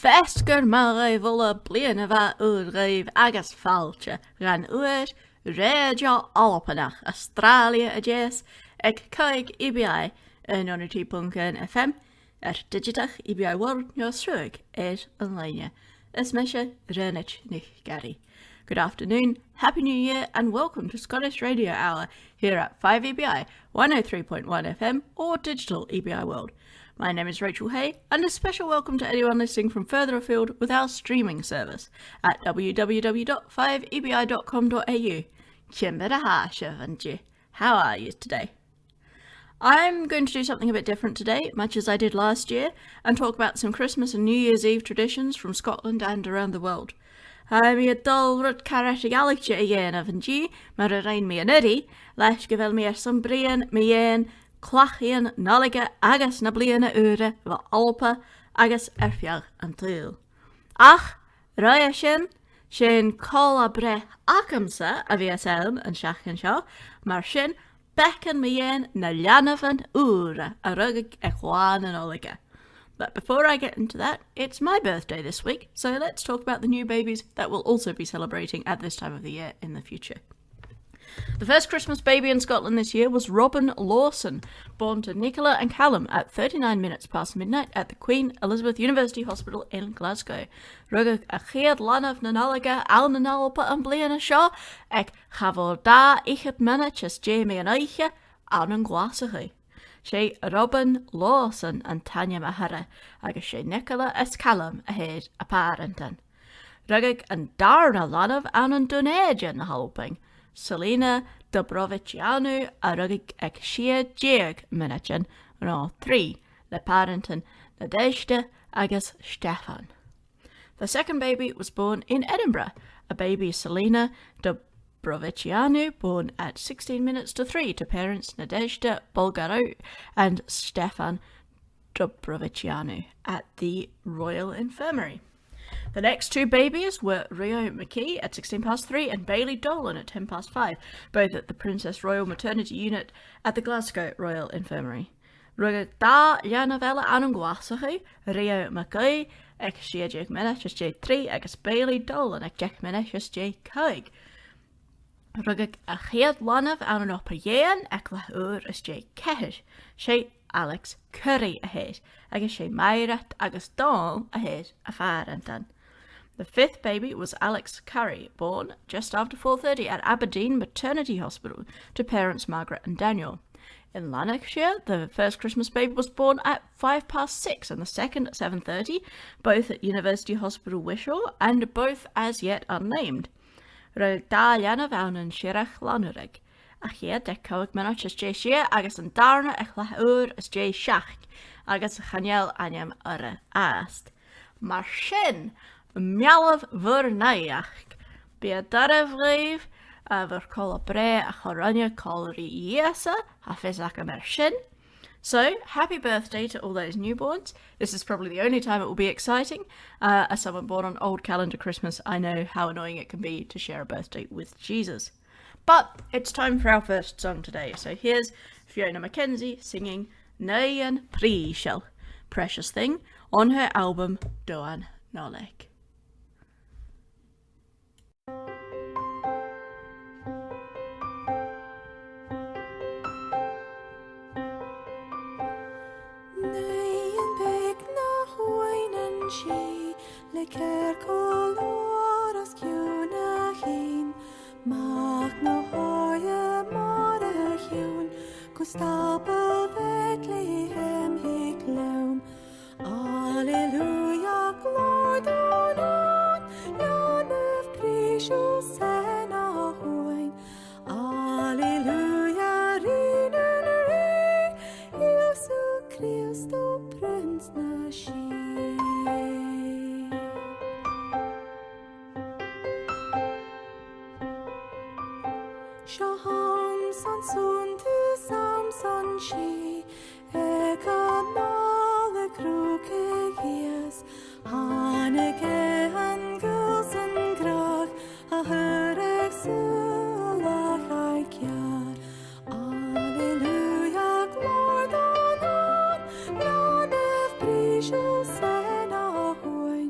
Best gur mai volle bliana va urgave agus falche ran Radio Alpenach Australia adjes ag caig EBI yn onity punken FM digitach EBI World News Shrug online. Is mesha Renich Nich Gary. Good afternoon, Happy New Year, and welcome to Scottish Radio Hour here at 5EBI 103.1 FM or Digital EBI World. My name is Rachel Hay, and a special welcome to anyone listening from further afield with our streaming service at www.5ebi.com.au. How are you today? I'm going to do something a bit different today, much as I did last year, and talk about some Christmas and New Year's Eve traditions from Scotland and around the world. Mi a dul rud carreti galicte a yen of an G, mar a rein mi an eri, leis gyfel mi some brian mi yen, clachian noliga agus na bliana ure va alpa agus erfiag an tŵl. Ach, roi sin cola bre acamsa a fi aselm an siachan sio, mar sin becan mi yen na lianafan ure a rugig e chwan an oliga. But before I get into that, it's my birthday this week, so let's talk about the new babies that will also be celebrating at this time of the year in the future. The first Christmas baby in Scotland this year was Robin Lawson, born to Nicola and Callum at 39 minutes past midnight at the Queen Elizabeth University Hospital in Glasgow. Rugag a chéad lanav na nalaga al na nalpa an bliana seo ag chafol da ichet minute is Jamie an aiche an an gwasachu. Sé Robin Lawson and Tanya Mahara agus sé Nicola as Callum ahead a parentan. Rugag an darna lanav an Dunedin na halping. Selena Dobrovicianu a rugig ag sia jeag minachin ná 3 le parentan Nadezhda agus Stefan. The second baby was born in Edinburgh, a baby Selena Dobrovicianu born at 16 minutes to 3 to parents Nadezhda Bulgarou and Stefan Dobrovicianu at the Royal Infirmary. The next two babies were Rio McKee at 16 past 3 and Bailey Dolan at 10 past 5, both at the Princess Royal Maternity Unit at the Glasgow Royal Infirmary. Rugag da lianavela an gwasachu, Rio McKee ag siajig menachus J3 agus Bailey Dolan ag jek menachus J5. Rugag a chéad lanav an opayen ag lahur as J4, sé Alex Curry ahead, agus sé Mairat agus Dahl ahead a farentan. The fifth baby was Alex Curry, born just after 4:30 at Aberdeen Maternity Hospital to parents Margaret and Daniel. In Lanarkshire, the first Christmas baby was born at 5 past 6 and the second at 7:30, both at University Hospital Wishaw and both as yet unnamed. Rwyg da lianaf awn yn Shirach Lanurig. A chéad de coag minach as J Shia agus an darna ag lachúr as J Shach agus a chanel anyam ara ast. Mar sin, mialav vernaiach. Be a daraf leif a ver cola bre a choranya colori yesa a fizak a mer sin. So, happy birthday to all those newborns. This is probably the only time it will be exciting. As someone born on old calendar Christmas, I know how annoying it can be to share a birthday with Jesus. But it's time for our first song today, so here's Fiona Mackenzie singing Nayan Príshel, Precious Thing, on her album Doan Noleg. Gustapa Bethlehem hic leum. Alleluia, glor donan, Janef precious en ahoin. Alleluia, rinen re, Iesu Christo Prince nashi. Shaham Sansun to Samson she Ekanale Krukegias Haneke and Gulsen Grach a Herek Sulachaikia. Alleluia, glor donan, Janef precious en ahoin.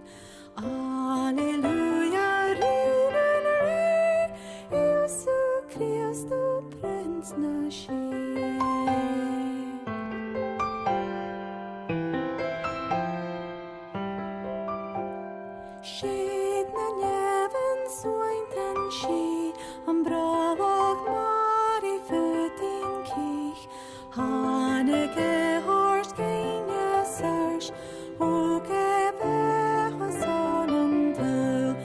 she am bravag mari fytyn kich Haneke horst geine serch Oge becha son and dul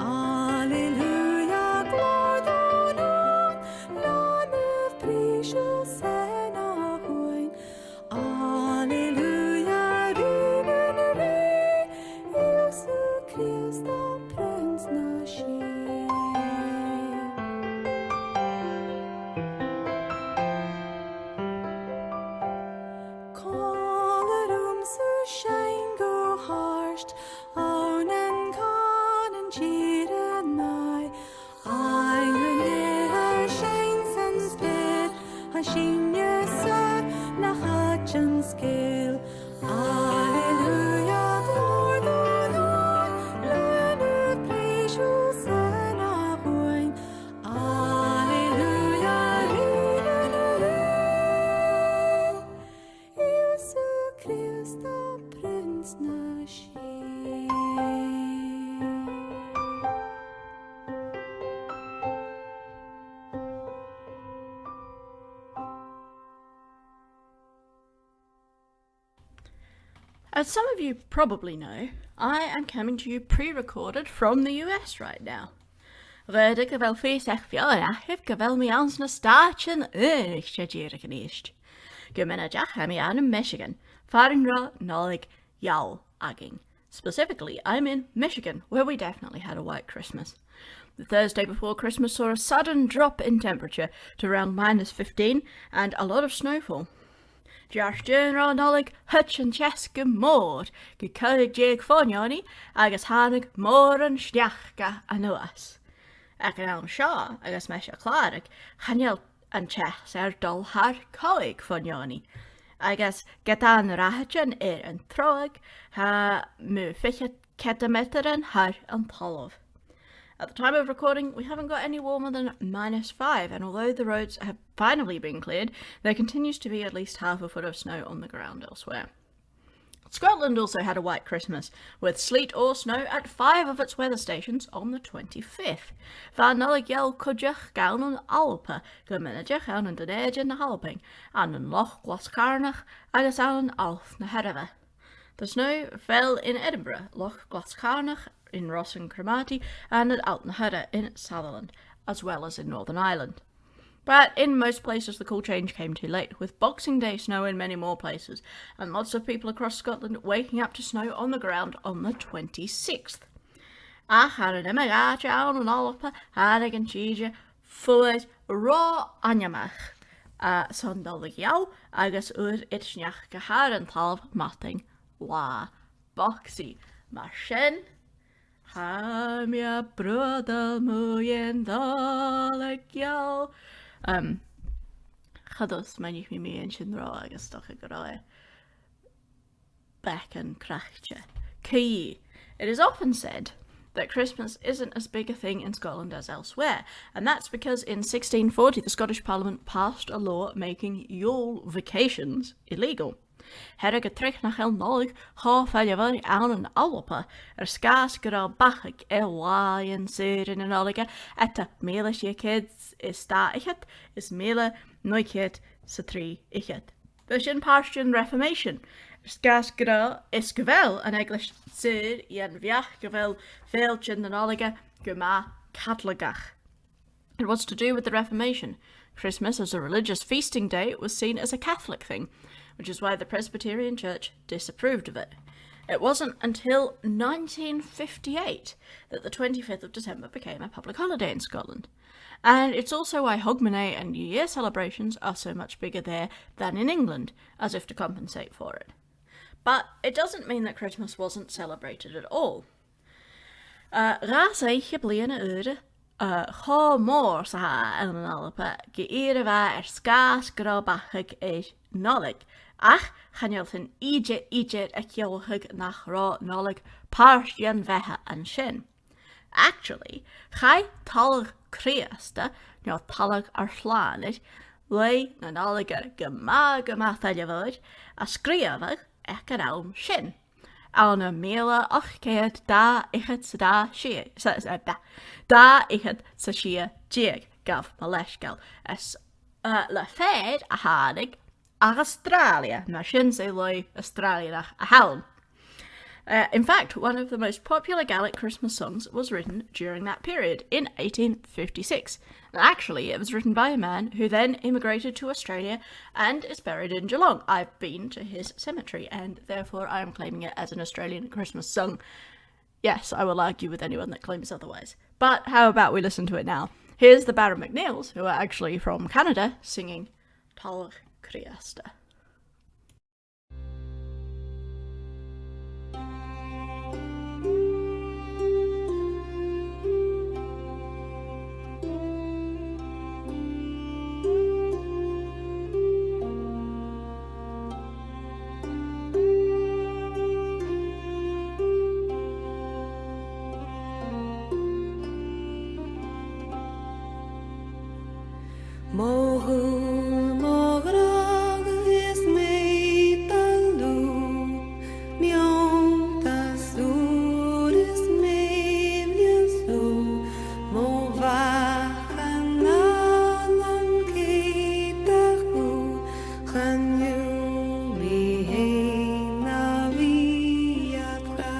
Alleluia glodonon Lan of precious sen a hoin Alleluia rinenere Jesu Christa prins na she Shine go harsht on and con and cheat and nigh I will shines and spit a sheen your son na hatch and scale Alleluia the Lord on learn of precious and a wine Alleluia Jesu Christa Prince na she As some of you probably know, I am coming to you pre-recorded from the US right now. Redig er wel feestdag heb ik wel mee ans na staatje dieren geneest. Gemenadjach heb me aan in Michigan, farinra nolig jou agging. Specifically, I'm in Michigan, where we definitely had a white Christmas. The Thursday before Christmas saw a sudden drop in temperature to around -15 and a lot of snowfall. Just general nolig hutch and cheske moord, gekuig jeg fonjoni, agus hanig moor en snjachka anuas. Ek an elm shaw, agus mesha klarig, hanjel and ches dol har coig fonjoni. Agus getan rahatjen an troig, ha mu fichet ketameteren har an tolov. At the time of recording, we haven't got any warmer than -5, and although the roads have finally been cleared, there continues to be at least half a foot of snow on the ground elsewhere. Scotland also had a white Christmas, with sleet or snow at 5 of its weather stations on the 25th. Van nolig jel kudjach gaun an Alpe, gemenadjach aan an Denedge na Halping, an an Loch Glascarnach, agus an Alf na Herve. The snow fell in Edinburgh, Loch Glascarnach, in Ross and Cromarty, and at Altnaherra in Sutherland, as well as in Northern Ireland. But in most places the cool change came too late, with Boxing Day snow in many more places, and lots of people across Scotland waking up to snow on the ground on the 26th. Ach, had an emigage aan an Alpe, harig and cheese, fuid, raw anjamach. Sondalig jou, agus it snjach gehar en talv matting, la, boxy, marshen. Ha mia brudel muyen dalig jou. Chados mae'n ich mi yn sy'n ro agos doch y gyroi. Bec yn crachche. Key. It is often said that Christmas isn't as big a thing in Scotland as elsewhere, and that's because in 1640 the Scottish Parliament passed a law making Yule vacations illegal. Herrig trich nach el nolig, ha felljever aan een Alpe, skaas gera bachig waien seren en nolige, etta meles je kids is sta ichet, is mele noikhet sa tri ichet. Bushin Pastian Reformation, skaas gera is gevel an English sir yen viach gevel veeltjen en nolige, gema katlagach. It was to do with the Reformation. Christmas as a religious feasting day was seen as a Catholic thing, which is why the Presbyterian Church disapproved of it. It wasn't until 1958 that the 25th of December became a public holiday in Scotland. And it's also why Hogmanay and New Year celebrations are so much bigger there than in England, as if to compensate for it. But it doesn't mean that Christmas wasn't celebrated at all. Raseich bliana ure, Cho mór sa ha an Alpe, geïre va skaas grabachig nolig. Ach, chanelthin ijet a kjolhig nach ra nolig parsjan veha an shin. Actually, chai talig creasta, no talig arslanit, lei na noliger gema thaljavod, a skriavig ek an alm shin. Anna Mela ach cead da ichad sa da si da ichad sa si diag gaf ma leis gal as le féad a hánig ach Australia na sin sé loi Australia a hawn. In fact, one of the most popular Gaelic Christmas songs was written during that period, in 1856. And actually, it was written by a man who then immigrated to Australia and is buried in Geelong. I've been to his cemetery, and therefore I am claiming it as an Australian Christmas song. Yes, I will argue with anyone that claims otherwise. But how about we listen to it now? Here's the Barra McNeils, who are actually from Canada, singing Talach Criasta. Moghul mograg is made talu, miom tasur is made yesu, mo vachananan kitaku, chan you mi heina viatka.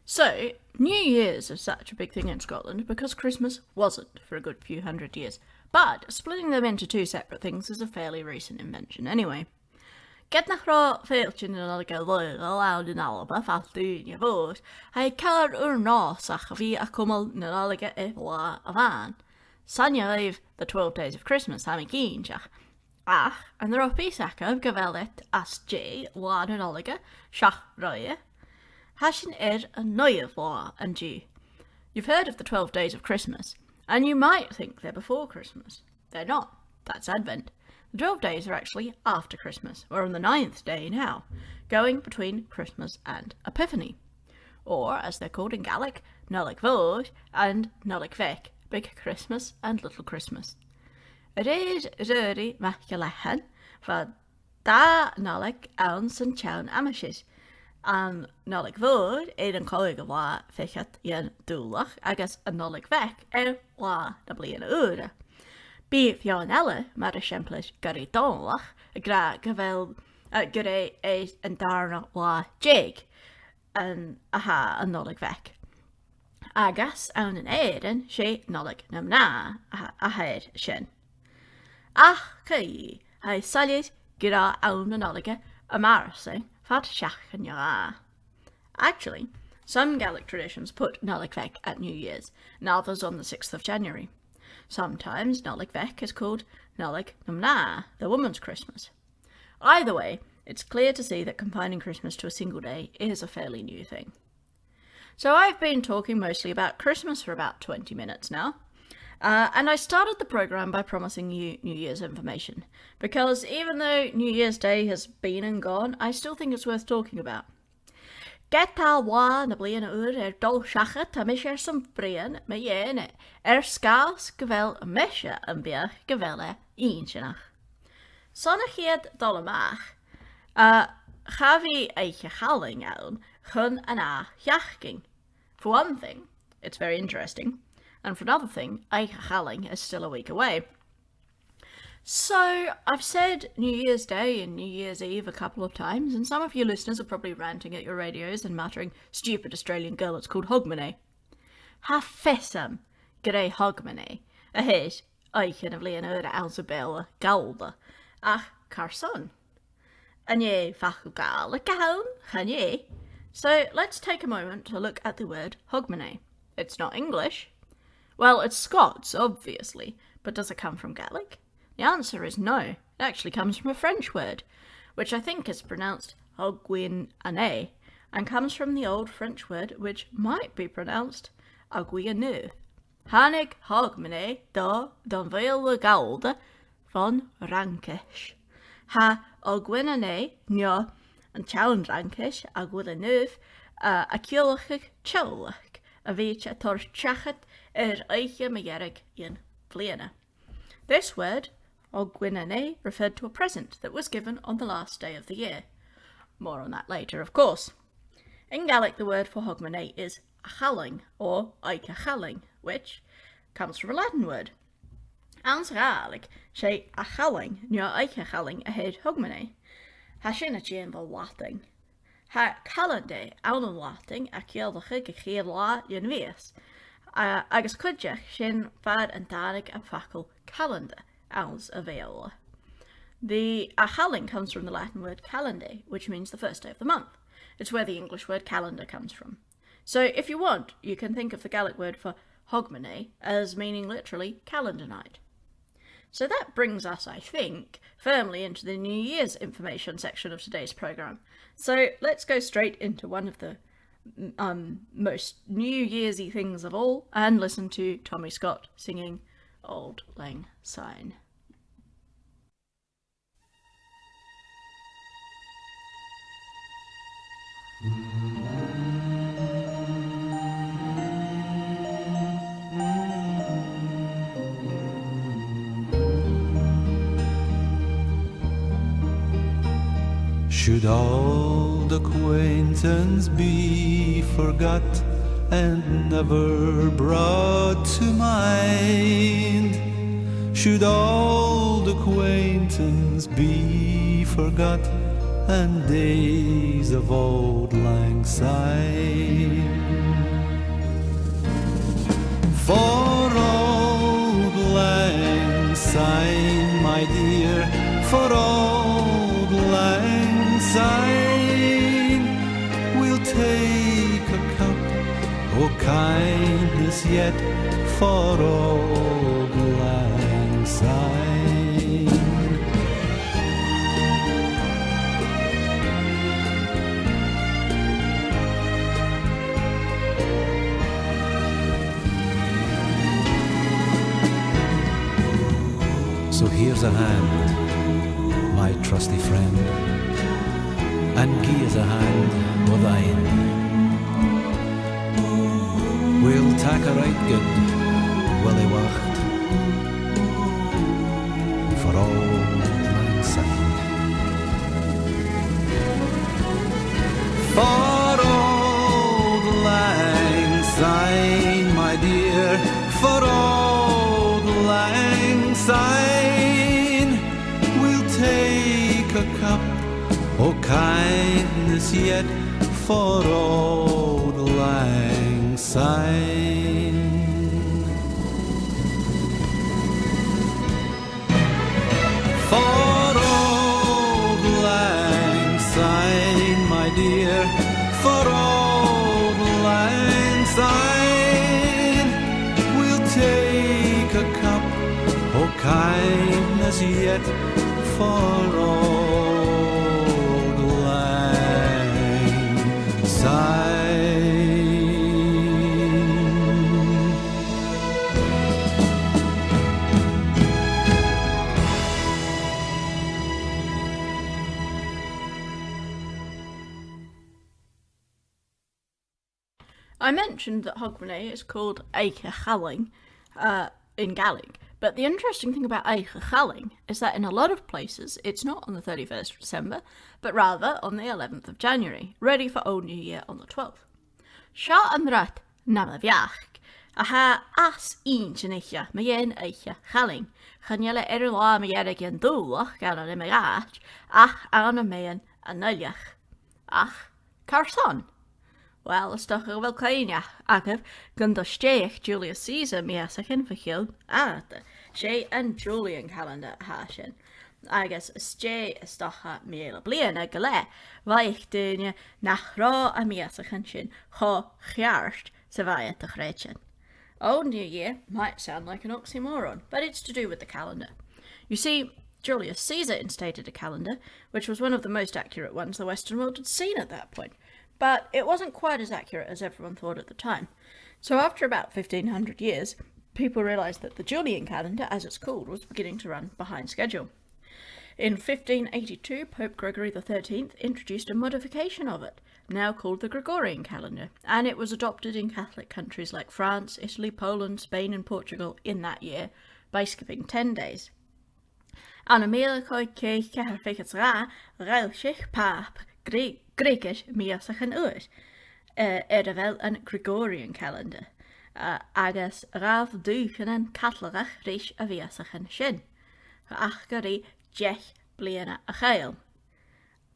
So, New Year's is such a big thing in Scotland because Christmas wasn't for a good few hundred years. But splitting them into two separate things is a fairly recent invention anyway. Get nach ra féiltin in like a loud in alba faltún je voort. Hij kar nasach vi a kummel na like a la avan. Sanja leif the 12 days of Christmas ha keenjach. Ach, and the ropisach of gavelet as J la in alga shach roye. Hashin a neue law and G. You've heard of the 12 days of Christmas, and you might think they're before Christmas. They're not. That's Advent. The 12 days are actually after Christmas. We're on the 9th day now, going between Christmas and Epiphany. Or, as they're called in Gaelic, Nollaig Fór and Nollaig Feic, Big Christmas and Little Christmas. It is Rudy Machalehan, for da Nollaig Aun San Chown Amishis. An Nollaig Fór an coig a wa fichat yen dúlach agus an Nollaig Feic wa na bliana ura. Bí fion elle mar a siemplis gyrru dónlach a gra gyfel gyrru an darna wa jig an aha an Nollaig Feic. Agus awn an eirin sé Nollaig nam na a haid sin. Ach cai hai salis gira awn an Nollaig a marasing fat shach an yara. Actually, some Gaelic traditions put Nollaig Feic at New Year's, and others on the 6th of January. Sometimes Nollaig Feic is called Nollaig Numna, the woman's Christmas. Either way, it's clear to see that confining Christmas to a single day is a fairly new thing. So I've been talking mostly about Christmas for about 20 minutes now. And I started the program by promising you New Year's information, because even though New Year's Day has been and gone, I still think it's worth talking about. Get al wa na bliana ur dol shachat a mis some brian me yene skaas gevel mesje en bier gevelle eentjenach. Sonnegeet dollemach. Gavi eitje galling aan gun en a jachking. For one thing, it's very interesting. And for another thing, Eiche Galling is still a week away. So, I've said New Year's Day and New Year's Eve a couple of times, and some of you listeners are probably ranting at your radios and muttering, stupid Australian girl, it's called Hogmanay. Ha fessam, grey Hogmanay, a hit, Eiche of Leonora Alzabella Galda, ach Carson. And ye fachugal a gown, can ye? So, let's take a moment to look at the word Hogmanay. It's not English. Well, it's Scots, obviously, but does it come from Gaelic? The answer is no. It actually comes from a French word, which I think is pronounced Hogwin-ane, and comes from the old French word which might be pronounced Aguianu. Hanig Hogmanay da don Vele Galde von Rankish. Ha Ogwinane nja an Chown Rankish Aguilanuv a Kjolachig Cholach, a Vecha Torchachet Eiche Meyerig in Vleana. This word, Ogwinane, referred to a present that was given on the last day of the year. More on that later, of course. In Gaelic, the word for Hogmanay is Achalling, or Eiche Challing, which comes from a Latin word. Ans Gaelic, sé Achalling, nja Eiche Challing ahead Hogmanay. Ha sinnachi in the Latin. Ha Calende, ounan Latin, a kieldige gegeven la jen wees. Agus cudjach sin fad and danig a facal calendar, als avail. The Achalling comes from the Latin word calende, which means the first day of the month. It's where the English word calendar comes from. So if you want, you can think of the Gaelic word for Hogmanay as meaning literally calendar night. So that brings us, I think, firmly into the New Year's information section of today's programme. So let's go straight into one of the most New Year's-y things of all, and listen to Tommy Scott singing Auld Lang Syne. Should old acquaintance be forgot and never brought to mind? Should old acquaintance be forgot and days of old lang syne. For old lang syne, my dear, for old lang syne, we'll take a cup o' kindness yet for old lang syne. So here's a hand, my trusty friend, and gie us a hand o' thine. We'll tak a right good willy wacht for old lang syne. For old lang syne, my dear, for old lang syne, we'll take a cup o' kindness yet for old lang syne. For old lang syne, my dear, for old lang syne, we'll take a cup o' kindness yet for old lang syne. I mentioned that Hogmanay is called Eiche Challing in Gaelic, but the interesting thing about Eiche Challing is that in a lot of places it's not on the 31st of December, but rather on the 11th of January, ready for Old New Year on the 12th. Seo an rat na ma bheach, a ha as ein sin eiche, ma yen Eiche Challing, chanjele lá ma yer ag an dúlach gan an imagach, ach an a mean an nuliach. Ach, Carson. Well, is toch wel kleine, agaf, gan do steich Julius Caesar mi as a chinfachiel, the she and Julian calendar hashin. I guess ste is toch a miele blien a gale, vaich dunje nach ra a mi as a chinshin, ho chiarst, se vaia te chrechen. Old New Year might sound like an oxymoron, but it's to do with the calendar. You see, Julius Caesar instated a calendar, which was one of the most accurate ones the Western world had seen at that point. But it wasn't quite as accurate as everyone thought at the time. So after about 1500 years, people realised that the Julian calendar, as it's called, was beginning to run behind schedule. In 1582, Pope Gregory XIII introduced a modification of it, now called the Gregorian calendar, and it was adopted in Catholic countries like France, Italy, Poland, Spain and Portugal in that year by skipping 10 days. An America keich ceharfichas ra, railshich pap, Greekish miasach an uur, vel an Gregorian calendar, agus raf duchen an catlarach rish a viasach an shin, ach gari jech bliana a chael.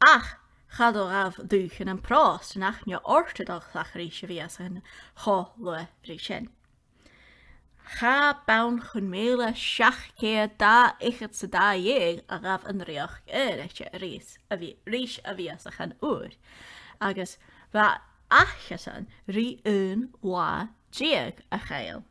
Ach, chado raf duchen an pros, nach nja orthodoxach rish a viasach an cho lue rishin. Cha baun chun mele seach céad da ichid sa da dhéag a raf an rioch éireite rís a bhíasach an úr, agus bha achasan rí wá déag a chael.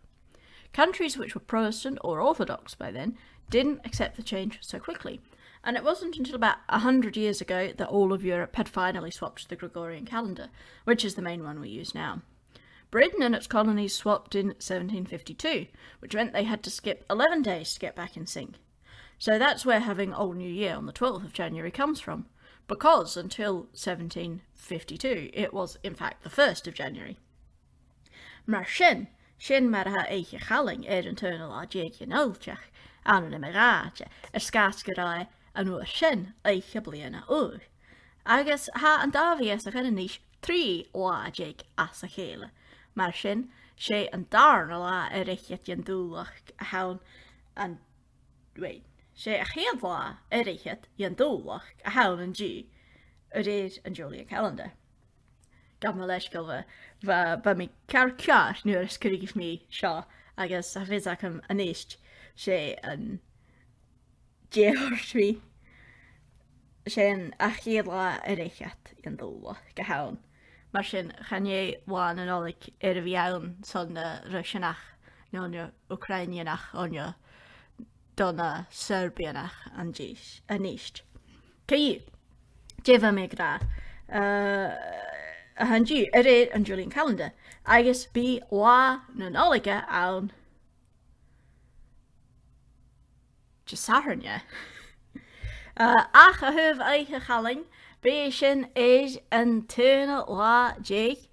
Countries which were Protestant or Orthodox by then didn't accept the change so quickly, and it wasn't until about 100 years ago that all of Europe had finally swapped to the Gregorian calendar, which is the main one we use now. Britain and its colonies swapped in 1752, which meant they had to skip 11 days to get back in sync. So that's where having Old New Year on the 12th of January comes from, because until 1752 it was in fact the 1st of January. Mar sin mar ha eiche challing an turnal a jeigje nultjach, an an immerage, skaasgerai an oor sin eiche bliana oor. Agus ha an davies a nish 3 oa jeig as a chele. Mar sin, sé an darna lá richet jan dúlach a haun an... Wait, sé a chéad lá richet jan dúlach a haun an G. Ydy'r yn Julian Calendar. Gan my leis gael fa mi carciar nhw'r ysgrif mi sio, agos a fydd ac am anisht se yn georg mi. Sy'n achila yr eichat yn ddylwa gyhawn. Mae sy'n chanie wan yn olyg yr fi iawn son Rusianach, nhw'n Ukrainianach, onio dona Serbianach yn anisht. Cei, jefa mi gra. A hanji, yn Julian Calendar, agos bi wa yn olyga awn jysarn, ie. Ach a hyf eich a chaling, be sy'n eis yn tyrna la jeig,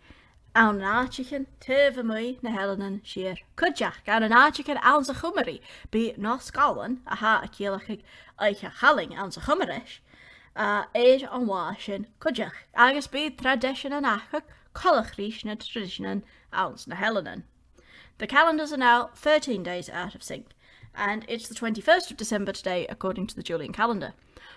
awn yn archichen tyf y mwy na helenan sir cwdjach, gan yn archichen awn sa chwmeri, be nos galan a ha a cielach eich a chaling awn sa chwmerish, eis an wa sy'n cwdjach, agos be tradition yn achag, colach rhys na tradition awn na helenan. The calendars are now 13 days out of sync, and it's the 21st of December today according to the Julian calendar.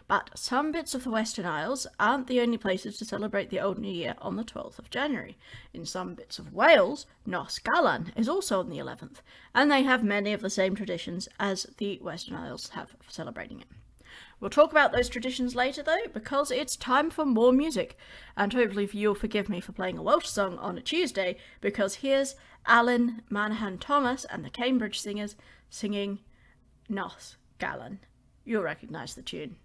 But some bits of the Western Isles aren't the only places to celebrate the Old New Year on the 12th of January. In some bits of Wales, Nos Galan is also on the 11th, and they have many of the same traditions as the Western Isles have for celebrating it. We'll talk about those traditions later though, because it's time for more music, and hopefully you'll forgive me for playing a Welsh song on a Tuesday, because here's Alan Manahan Thomas and the Cambridge Singers singing Nos Galan. You'll recognise the tune.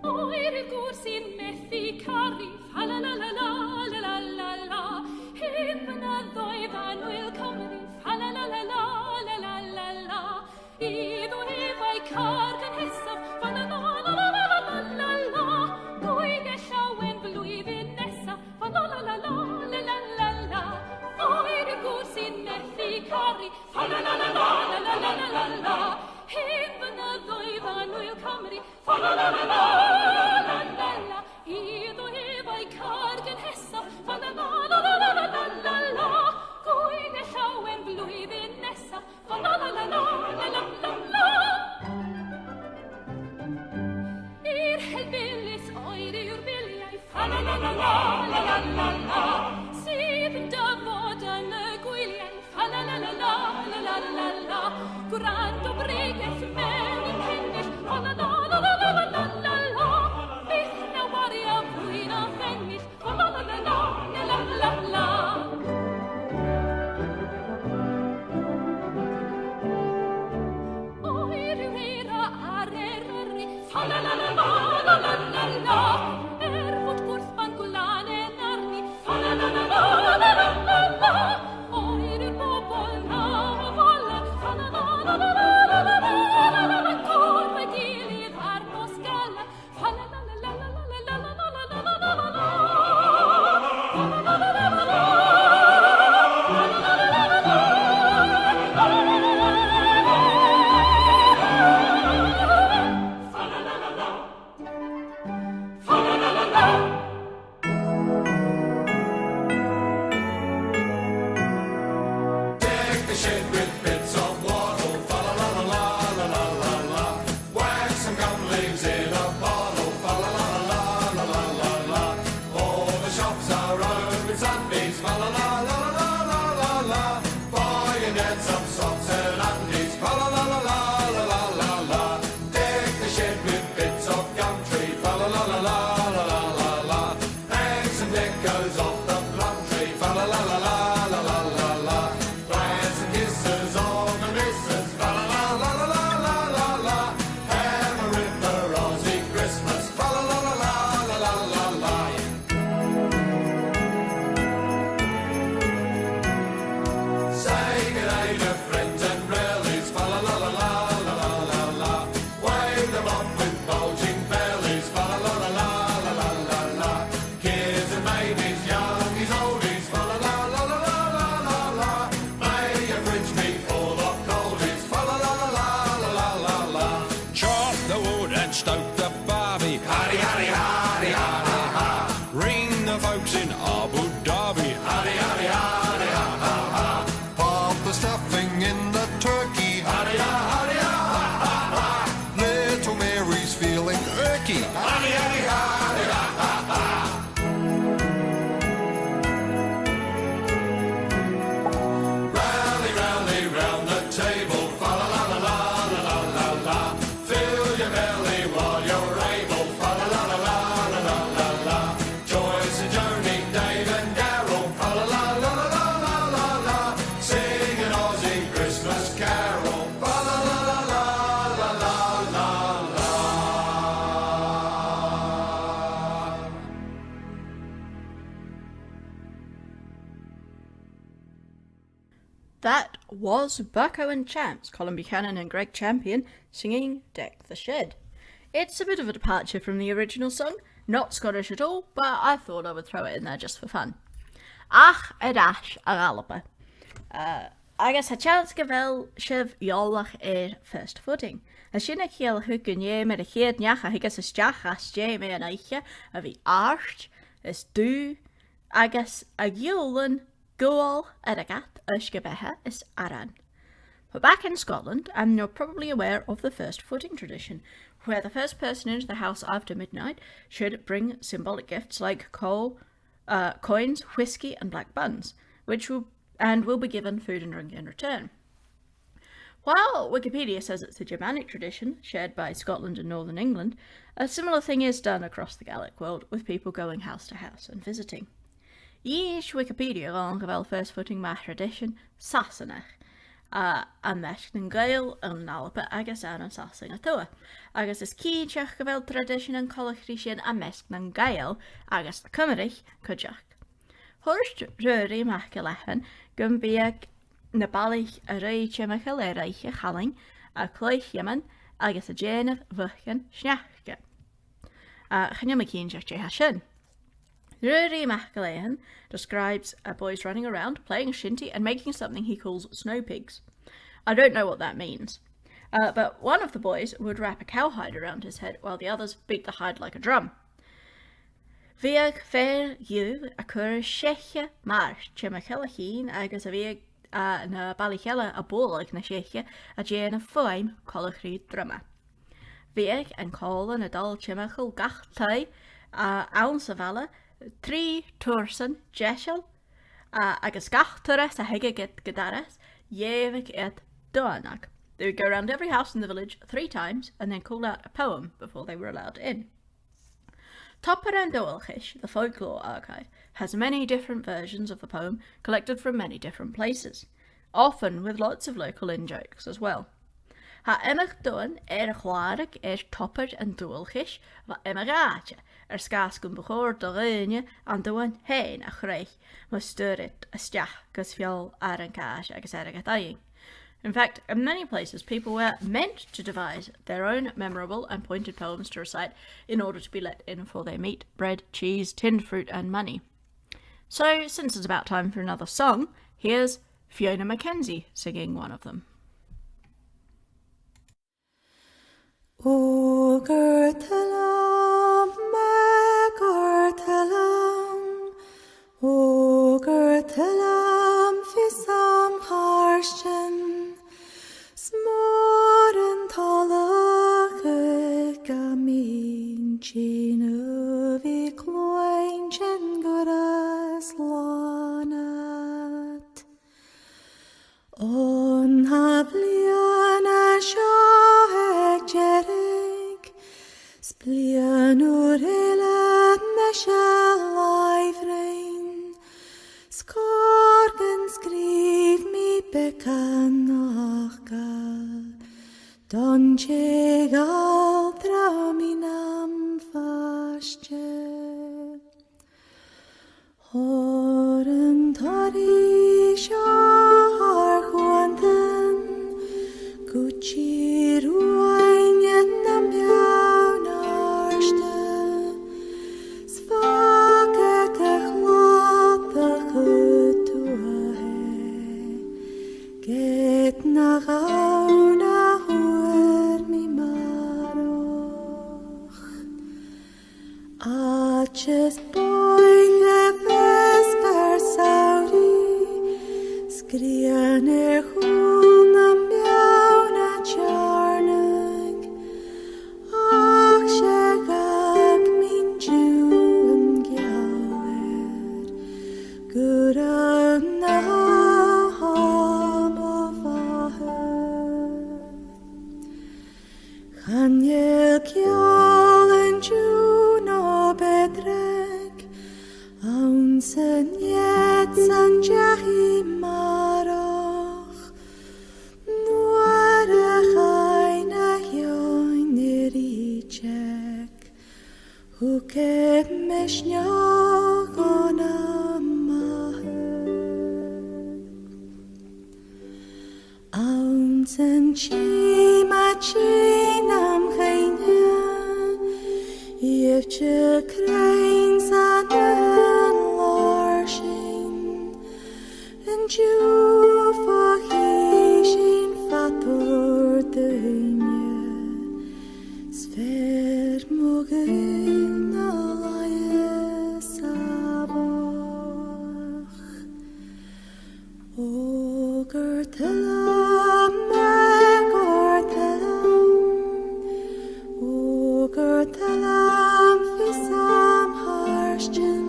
O'r gŵr sy'n methu caru, fa la la la la la la la la. Hyn fynyddoedd anwyl Cymru, fa la la la la la la la la. Iddo efo'i car gynhesaf, fa la la la la la la la la. Gwyn e llawen flwyddyn nesaf, fa la la la la la la la la. O'r gŵr sy'n methu caru, fa la la la la la la la la la la. Hyn fynyddoedd anwyl Cymru, fa la la la la la la la. Iddo efo'i car gynhesaf, fa la la la la la la la la la. Gwyn e llawen flwyddyn nesaf, fa la la la la la la la la. I'r helbilys oer yw'r biliau, fa la la la la la la la la. Sydd yn dyfod yn y gwyliau, fa la la la la la la la la. Gwrand o bregaeth mewn yn hennill, fa la la la la la la la la la. Byth na wario fwy na fennill, fa la la la la la la la la. Oer yw eira ar eryrru, fa la la la la la la la la. Fod gwrthban gwlan en arni, fa la la la la la la la la. Oer yw'r bobl na o fola, fa la la la la la la la la la la. Gwr fe gilydd ar nos gala, fa la la la la la la la la la la la la la la. Fa la la la la la la. Fa la la la la la la. Fa la la la la la. Fa la la la la. turkey. Little Mary's feeling irky. Rally, rally, round the table. Fa la la la la la la la. Fill your belly while you're able. Fa la la la la la la la. Joyce and Joni, Dave and Darrell. Fa la la la la la la la. Sing an Aussie Christmas carol. Fa la la la la la la la la. That was Bucko and Champs, Colin Buchanan and Greg Champion, singing Deck the Shed. It's a bit of a departure from the original song, not Scottish at all, but I thought I would throw it in there just for fun. Ach a dash a galapa. Agus ha chance gavel shiv yolach first footing. A sinna kiel hukun ye met a head nyacha higas is jachas je me an eiche a vi archt is du agus a giolen goal at a gat ushgebeha is aran. But back in Scotland, and you're probably aware of the first footing tradition, where the first person into the house after midnight should bring symbolic gifts like coal, coins, whiskey, and black buns, which will be given food and drink in return. While Wikipedia says it's a Germanic tradition shared by Scotland and Northern England, a similar thing is done across the Gaelic world, with people going house to house and visiting. Each Wikipedia on gael first footing ma tradition Sassenach, a mecht yn gael yn nalpa agus an sasing a toa. Agus is cíteach gael tradition yn colachrishin a mecht yn gael agus the Cymrich cydjach. Hwrst rwyri mach galechen gymbiag na balich a reiche mach a leiche chaling a cloich yemen agus a jenef vuchen snachge. Chynnym y cíteach je hashin. Ruri Machgalehan describes boys running around, playing shinty and making something he calls snow pigs. I don't know what that means, but one of the boys would wrap a cowhide around his head while the others beat the hide like a drum. Viag fair you a cur sheche marsh chemachellachine agus a viag na balichella a bull like na sheche a jane of foim colachri drummer. Viag and Colin a dull chemachel gach tai ounce of alla. Trí túrsan jeisial agus gachtaras a heige get gedaras yevik et doanag. They would go around every house in the village 3 times and then call out a poem before they were allowed in. Topper and Doelchish, the folklore archive, has many different versions of the poem collected from many different places, often with lots of local in-jokes as well. Ha emach doen chwarig Topper and Doelchish va emagaatje. Skaskum behoor de reine an doen heen a chreich, maar stuur it a stach gus fiol ar cash agus dying. In fact, in many places people were meant to devise their own memorable and pointed poems to recite in order to be let in for their meat, bread, cheese, tinned fruit and money. So, since it's about time for another song, here's Fiona Mackenzie singing one of them. O Gertelam, O Gertelam, Fisam Harshen, Smoren Talach Gamin, Chinovi Kloin, Chengoras Lanat, On Havliana Shahek Jerek, Splianur Elan Nashal Livrain, Skorgen skriv mi bekanachgal, Don chegal trauminam fasce. Horen tori shahar huanten, Gucci ruainyen nam jaunarste, Svake techlata chutuahe, Get nach auna huer mi maroch. Aches boile vesper sauri, Skrian húnam Daniel Kjalen Juno Bedrek Aunsen Jetsen Jahi Marach Nuare Chaine Hjoin Nirichek Huke Meshnyag on Aunsen Chima Chinam Chaine Yevche Krains an Larshin And you for Hishin Fator Dynje Sver Mogen Alaye Sabach O Gertelam Gertelam Fisam Harstjen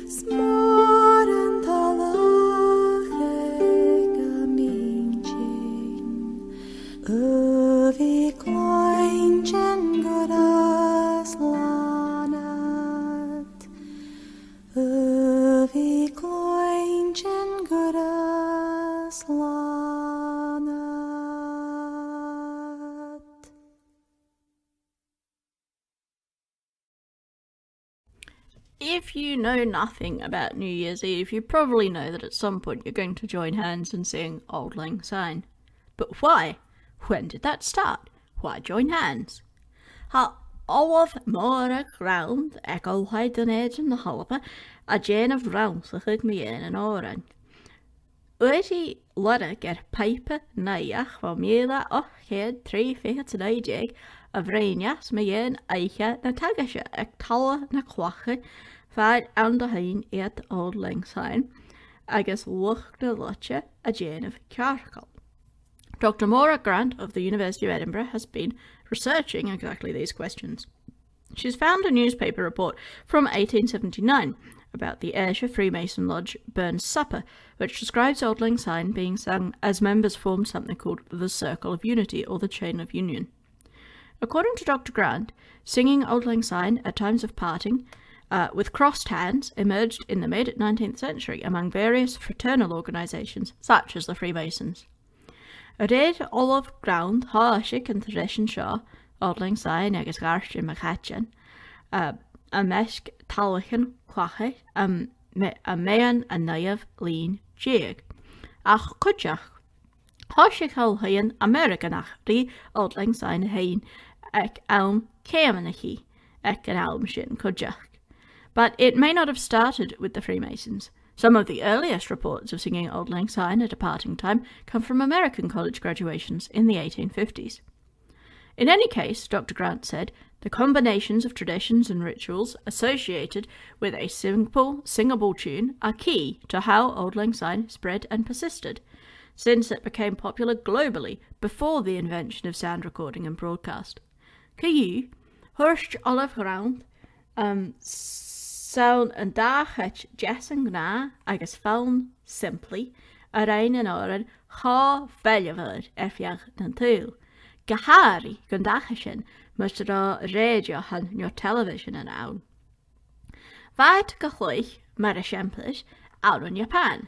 Smoren Talach Gaminchen Övi Kleinchen Goras Lanat Övi Kleinchen Goras Lanat. If you know nothing about New Year's Eve, you probably know that at some point you're going to join hands and sing Auld Lang Syne. But why? When did that start? Why join hands? Ha Olaf Mora Ground, Echo Hyde and Edge and the Hulpa, a Jane of Roundsig me in an orange. Uiti Lada get pipe naiach van Mila och head 3 figures nijig, a vreinjas me in eiche na tagasje, ek talle na kwache, vaad aan de heen eet Auld Lang Syne, agus lucht de lotje a Jane of Carkle. Dr. Maura Grant of the University of Edinburgh has been researching exactly these questions. She's found a newspaper report from 1879 about the Ayrshire Freemason Lodge Burns Supper, which describes Auld Lang Syne being sung as members formed something called the Circle of Unity or the Chain of Union. According to Dr. Grant, singing Auld Lang Syne at times of parting with crossed hands emerged in the mid-19th century among various fraternal organisations, such as the Freemasons. Reid Olaf Ground háisig an tradition seo Auld Lang Syne agus Garstin Machatchan a meisc talchan clache a mean a naamh lín déag. Ach cuideach háisig hálhaíon Americanach rí Auld Lang Syne hain ag elm céamanaí ag an elm sin cuideach. But it may not have started with the Freemasons. Some of the earliest reports of singing Auld Lang Syne at a parting time come from American college graduations in the 1850s. In any case, Dr. Grant said, the combinations of traditions and rituals associated with a simple, singable tune are key to how Auld Lang Syne spread and persisted, since it became popular globally before the invention of sound recording and broadcast. Caillou, Hurst Olaf Ground, Saun an dachat jesan gna agus faun simply a rein an oren cha veljever fiach nan túl. Gahari gon dachat must ra radio han your television an aun. Vaid gachloich mar a shemplis out on Japan.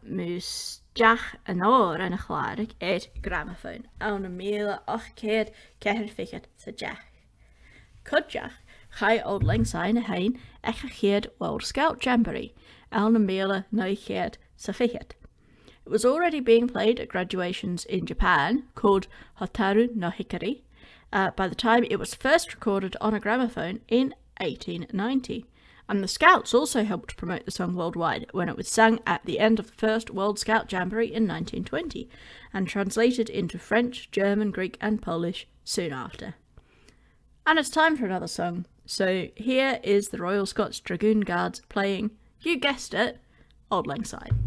Mus jach an or an a chlárig et gramophone aun a mele och keert keher fichet sa jach. Kudjach Chai Auld Lang Syne hain ech a chéad World Scout Jamboree, an na mele neu chéad sa fichet. It was already being played at graduations in Japan, called Hotaru no Hikari, by the time it was first recorded on a gramophone in 1890. And the Scouts also helped promote the song worldwide when it was sung at the end of the first World Scout Jamboree in 1920, and translated into French, German, Greek and Polish soon after. And it's time for another song. So here is the Royal Scots Dragoon Guards playing, you guessed it, Auld Lang Syne.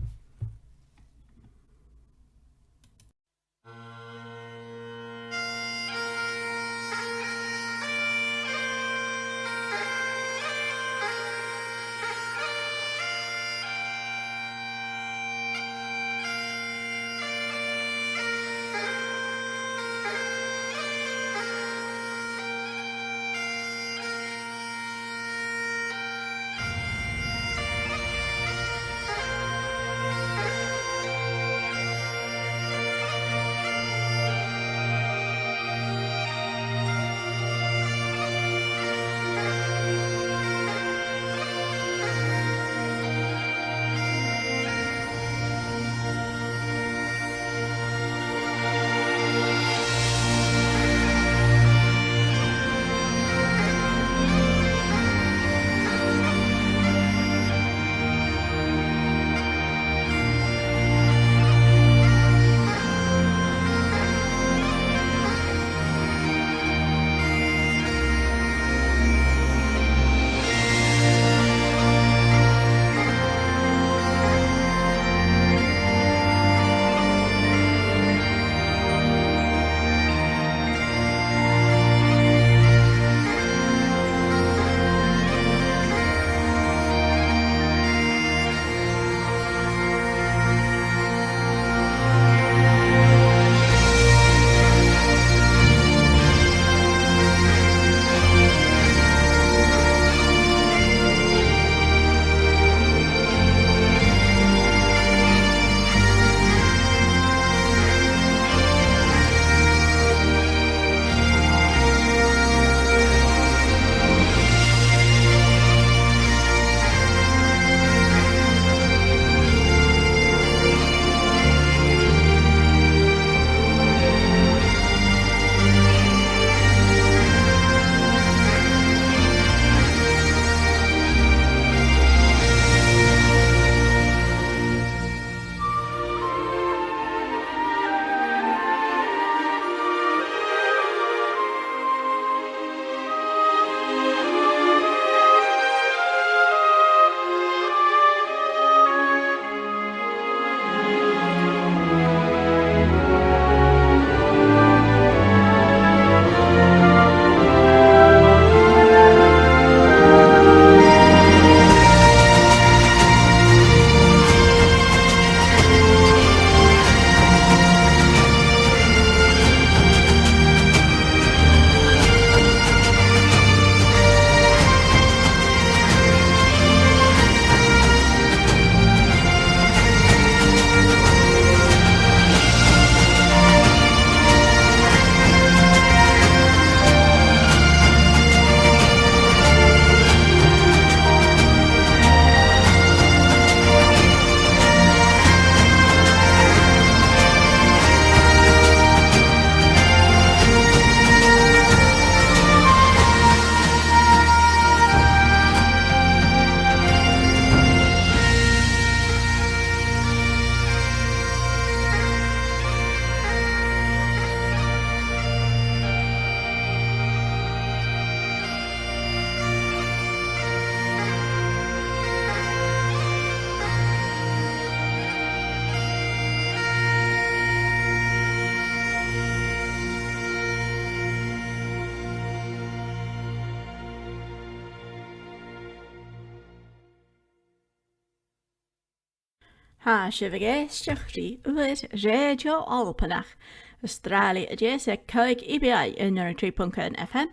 Ha sifagéisteachtaí uait réidio Alpanach, Australia dé sé coig EBI in 3.1 FM,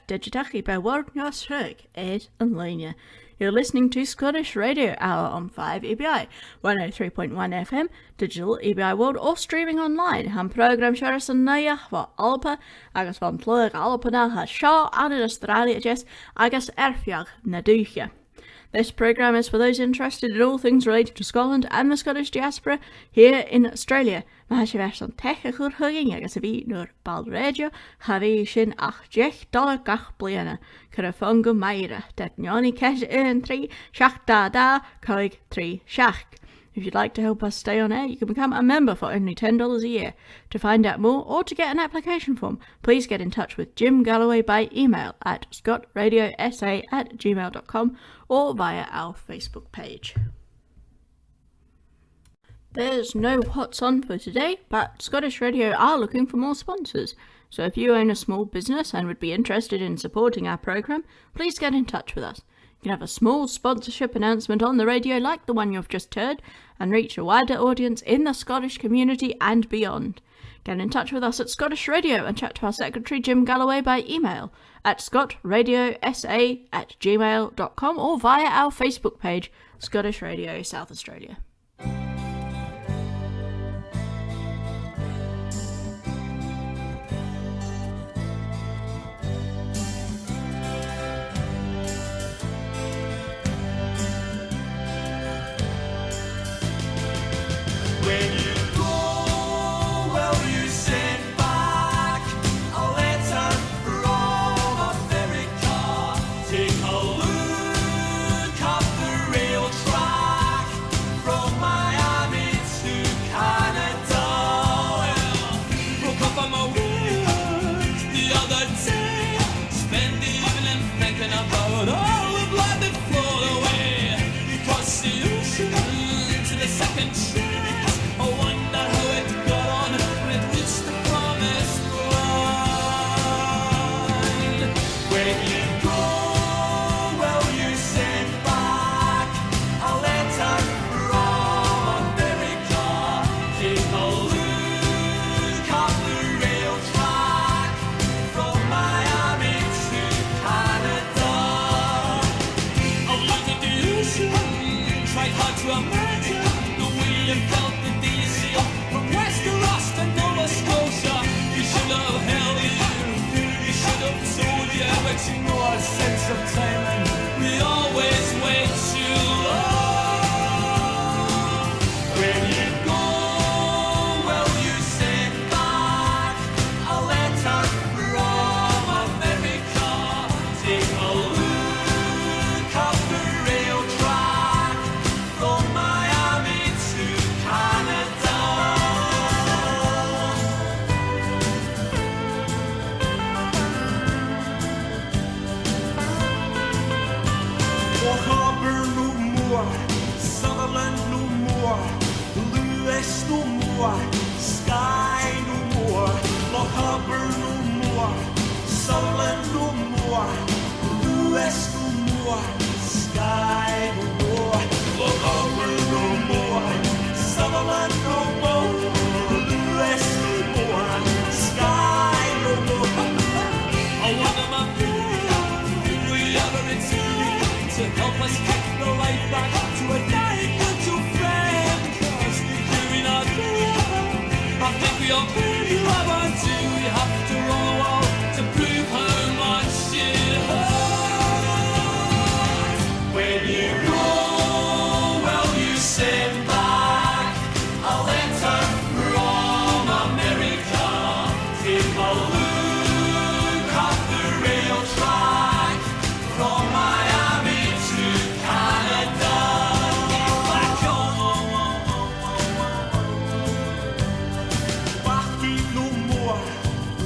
digitach I Word News Rug, 8 and Linia. You're listening to Scottish Radio Hour on 5 EBI, 103.1 FM, digital EBI World or streaming online. Han program siaras yn naiach fo Alpa, agus van plug Alpana ha Shaw and in Australia jes, agus erfiag na dúcha. This programme is for those interested in all things related to Scotland and the Scottish diaspora here in Australia. Ma sé vers an teche chu'r hugging agus a bhí nur bal radio, ha bhí sin $8 gach bliana, cur a fun go maire, dat njani kesh in 3, shach da da, coig 3 shach. If you'd like to help us stay on air, you can become a member for only $10 a year. To find out more or to get an application form, please get in touch with Jim Galloway by email at scotradiosa@gmail.com or via our Facebook page. There's no What's On for today, but Scottish Radio are looking for more sponsors. So if you own a small business and would be interested in supporting our programme, please get in touch with us. You can have a small sponsorship announcement on the radio like the one you've just heard and reach a wider audience in the Scottish community and beyond. Get in touch with us at Scottish Radio and chat to our secretary Jim Galloway by email at scotradiosa@gmail.com or via our Facebook page, Scottish Radio South Australia.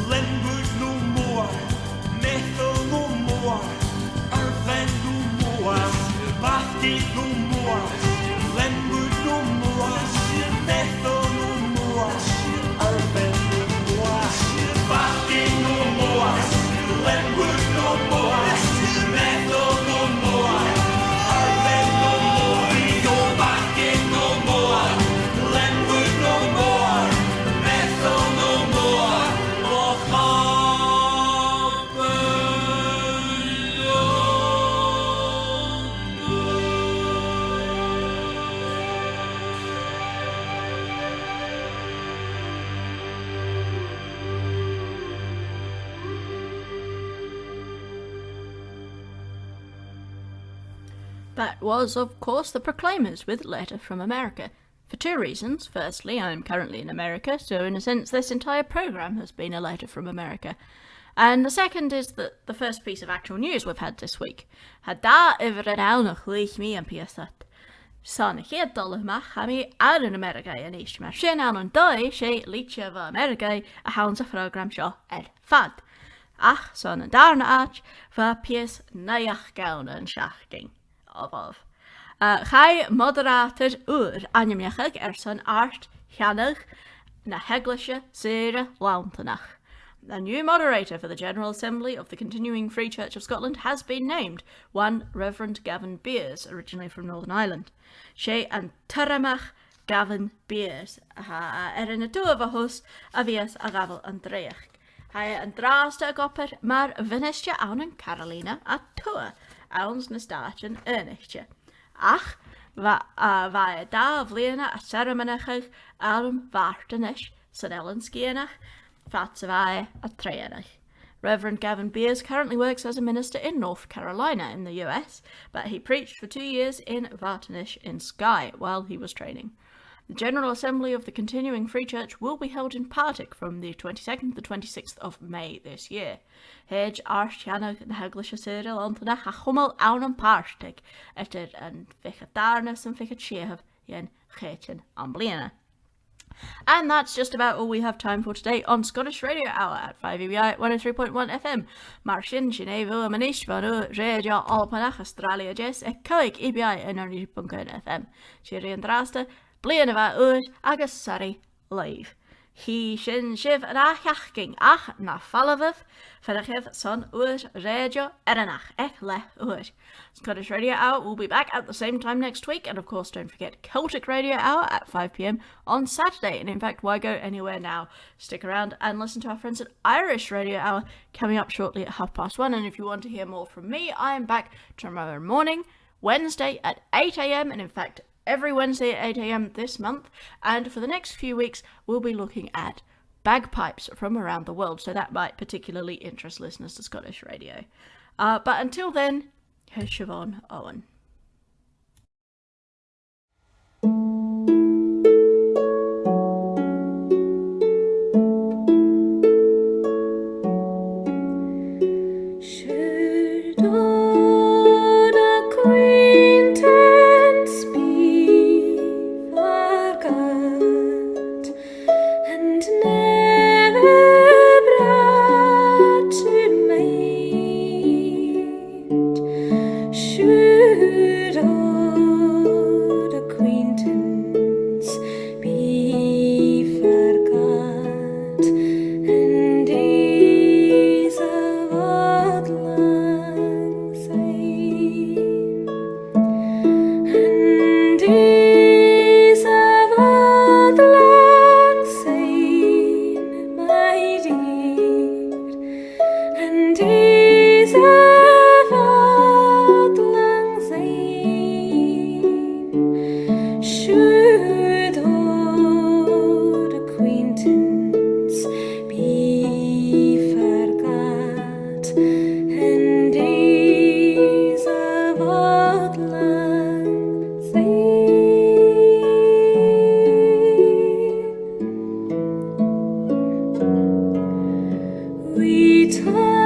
Lenwood no more, Methil no more, That was, of course, the Proclaimers with Letter from America. For two reasons. Firstly, I am currently in America, so in a sense this entire programme has been a letter from America. And the second is that the first piece of actual news we've had this week. Hadda iver an awnach leich mi an piasat. Son héad dul amach ha mi ar an America an eist mar sin an dói sé líte of America a hawns a program seo fad. Ach, son an darna ach, va pies naiach gawn an shachting. Of. Chai moderator animiachig son art Llanach na heglische Sera Launtanach. A new moderator for the General Assembly of the Continuing Free Church of Scotland has been named, one Reverend Gavin Beers, originally from Northern Ireland. She an Turamach Gavin Beers, in a two of a hus avias a gavel an dreich. Hij an draaste gopper, maar winnestje aan een Carolina a toa, ons na staatjen ernichtje. Ach, wa da vleena a ceremonachig arm waartenisch, sadellenskienach, Fatsavai a Treyanich. Reverend Gavin Beers currently works as a minister in North Carolina in the US, but he preached for 2 years in Vartanish in Skye while he was training. The General Assembly of the Continuing Free Church will be held in Partick from the 22nd to the 26th of May this year. Hedge Arshanach na Heglische Cyril Antonach a Hummel Aunan Partick etter an Fichatarnas and Fichat yen Chetchen Ambliana. And that's just about all we have time for today on Scottish Radio Hour at 5EBI 103.1 FM. Marsin, Sinevo, a Manish, Vanu, Radio, Alpanach, Australia, Jess, a Coig, EBI, and Ernie.1 FM. Chiri and Drasta, Blian of our Agus Surrey, live. He shin shiv and achachking, ach na falavif, Ferachif, son, radio, eranach, le, Scottish Radio Hour will be back at the same time next week, and of course don't forget Celtic Radio Hour at 5 PM on Saturday. And in fact, why go anywhere now? Stick around and listen to our friends at Irish Radio Hour coming up shortly at 1:30. And if you want to hear more from me, I am back tomorrow morning, Wednesday at 8 AM, and in fact every Wednesday at 8 AM this month. And for the next few weeks, we'll be looking at bagpipes from around the world, so that might particularly interest listeners to Scottish radio. But until then, here's Siobhan Owen. Should old acquaintance be forgot and never brought to mind? Should old acquaintance be forgot and days of old lang syne, and days of old lang syne, my dear, and days of old lang syne, should old acquaintance be forgot and days of old lang syne. We talk